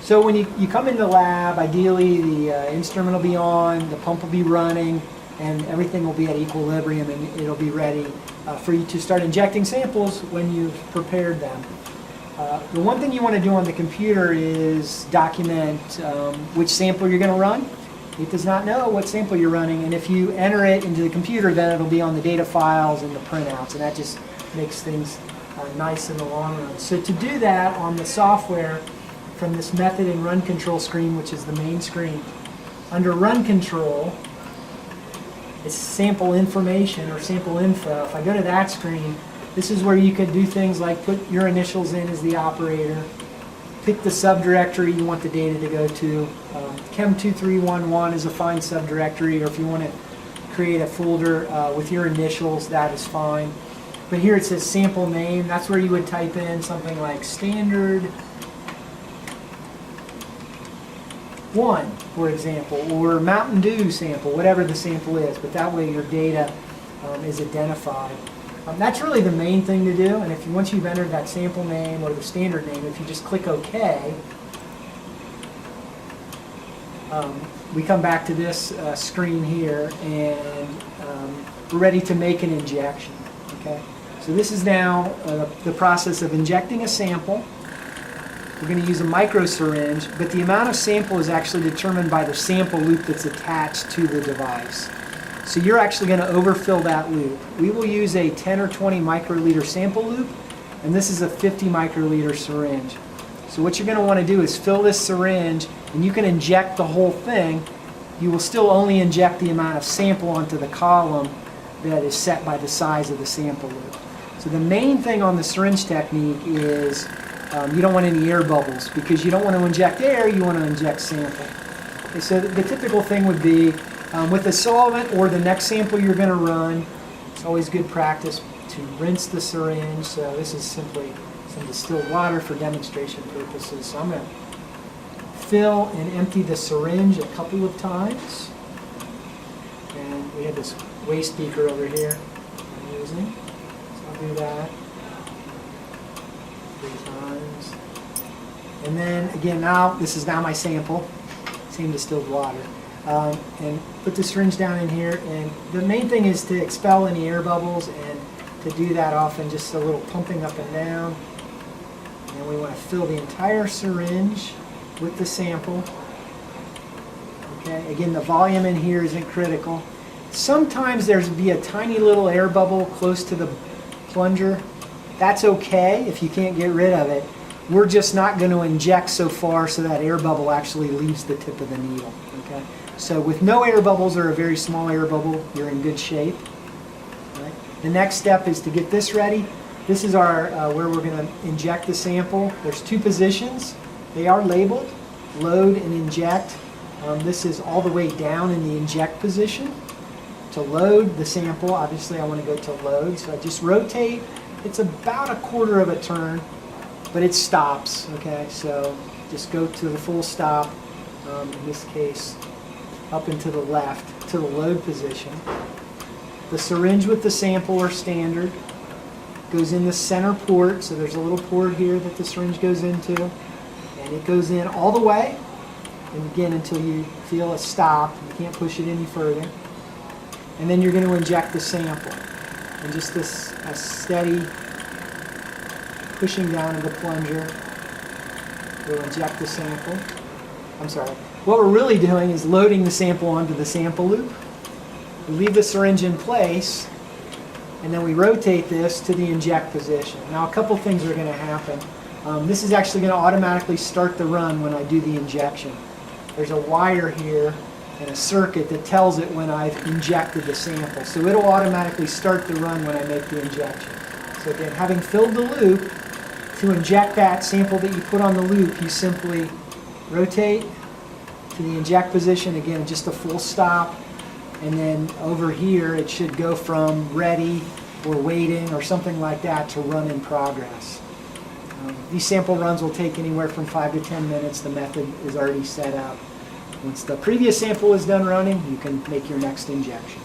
So when you come into the lab, ideally the instrument will be on, the pump will be running, and everything will be at equilibrium, and it'll be ready for you to start injecting samples when you've prepared them. The one thing you want to do on the computer is document which sample you're going to run. It does not know what sample you're running, and if you enter it into the computer, then it'll be on the data files and the printouts, and that just makes things nice in the long run. So to do that on the software, from this method and run control screen, which is the main screen, under run control, it's sample information or sample info. If I go to that screen, this is where you can do things like put your initials in as the operator, pick the subdirectory you want the data to go to. Chem2311 is a fine subdirectory, or if you want to create a folder with your initials, that is fine. But here it says sample name. That's where you would type in something like standard 1, for example, or Mountain Dew sample, whatever the sample is, but that way your data is identified. That's really the main thing to do, and once you've entered that sample name or the standard name, if you just click OK, we come back to this screen here, and we're ready to make an injection. Okay, so this is now the process of injecting a sample. We're going to use a micro syringe, but the amount of sample is actually determined by the sample loop that's attached to the device. So you're actually going to overfill that loop. We will use a 10 or 20 microliter sample loop, and this is a 50 microliter syringe. So what you're going to want to do is fill this syringe, and you can inject the whole thing. You will still only inject the amount of sample onto the column that is set by the size of the sample loop. So the main thing on the syringe technique is you don't want any air bubbles, because you don't want to inject air, you want to inject sample. Okay, so the typical thing would be with a solvent or the next sample you're going to run, it's always good practice to rinse the syringe. So this is simply some distilled water for demonstration purposes. So I'm going to fill and empty the syringe a couple of times. And we have this waste beaker over here I'm using. So I'll do that 3 times. And then again, now this is now my sample, same distilled water. And put the syringe down in here, and the main thing is to expel any air bubbles, and to do that often just a little pumping up and down. And we want to fill the entire syringe with the sample. Okay, again, the volume in here isn't critical. Sometimes there's be a tiny little air bubble close to the plunger. That's okay if you can't get rid of it. We're just not going to inject so far so that air bubble actually leaves the tip of the needle. Okay? So with no air bubbles or a very small air bubble, you're in good shape. Right? The next step is to get this ready. This is our where we're going to inject the sample. There's 2 positions. They are labeled, load and inject. This is all the way down in the inject position. To load the sample, obviously I want to go to load, so I just rotate. It's about 1/4 of a turn, but it stops. Okay, so just go to the full stop. In this case, up and to the left to the load position. The syringe with the sample or standard goes in the center port, so there's a little port here that the syringe goes into, and it goes in all the way, and again until you feel a stop. You can't push it any further. And then you're going to inject the sample, and just this a steady pushing down of the plunger will inject the sample. I'm sorry. What we're really doing is loading the sample onto the sample loop. We leave the syringe in place, and then we rotate this to the inject position. Now a couple things are going to happen. This is actually going to automatically start the run when I do the injection. There's a wire here and a circuit that tells it when I've injected the sample. So it'll automatically start the run when I make the injection. So again, having filled the loop, to inject that sample that you put on the loop, you simply rotate to the inject position, again just a full stop, and then over here it should go from ready or waiting or something like that to run in progress. These sample runs will take anywhere from 5 to 10 minutes. The method is already set up. Once the previous sample is done running, you can make your next injection.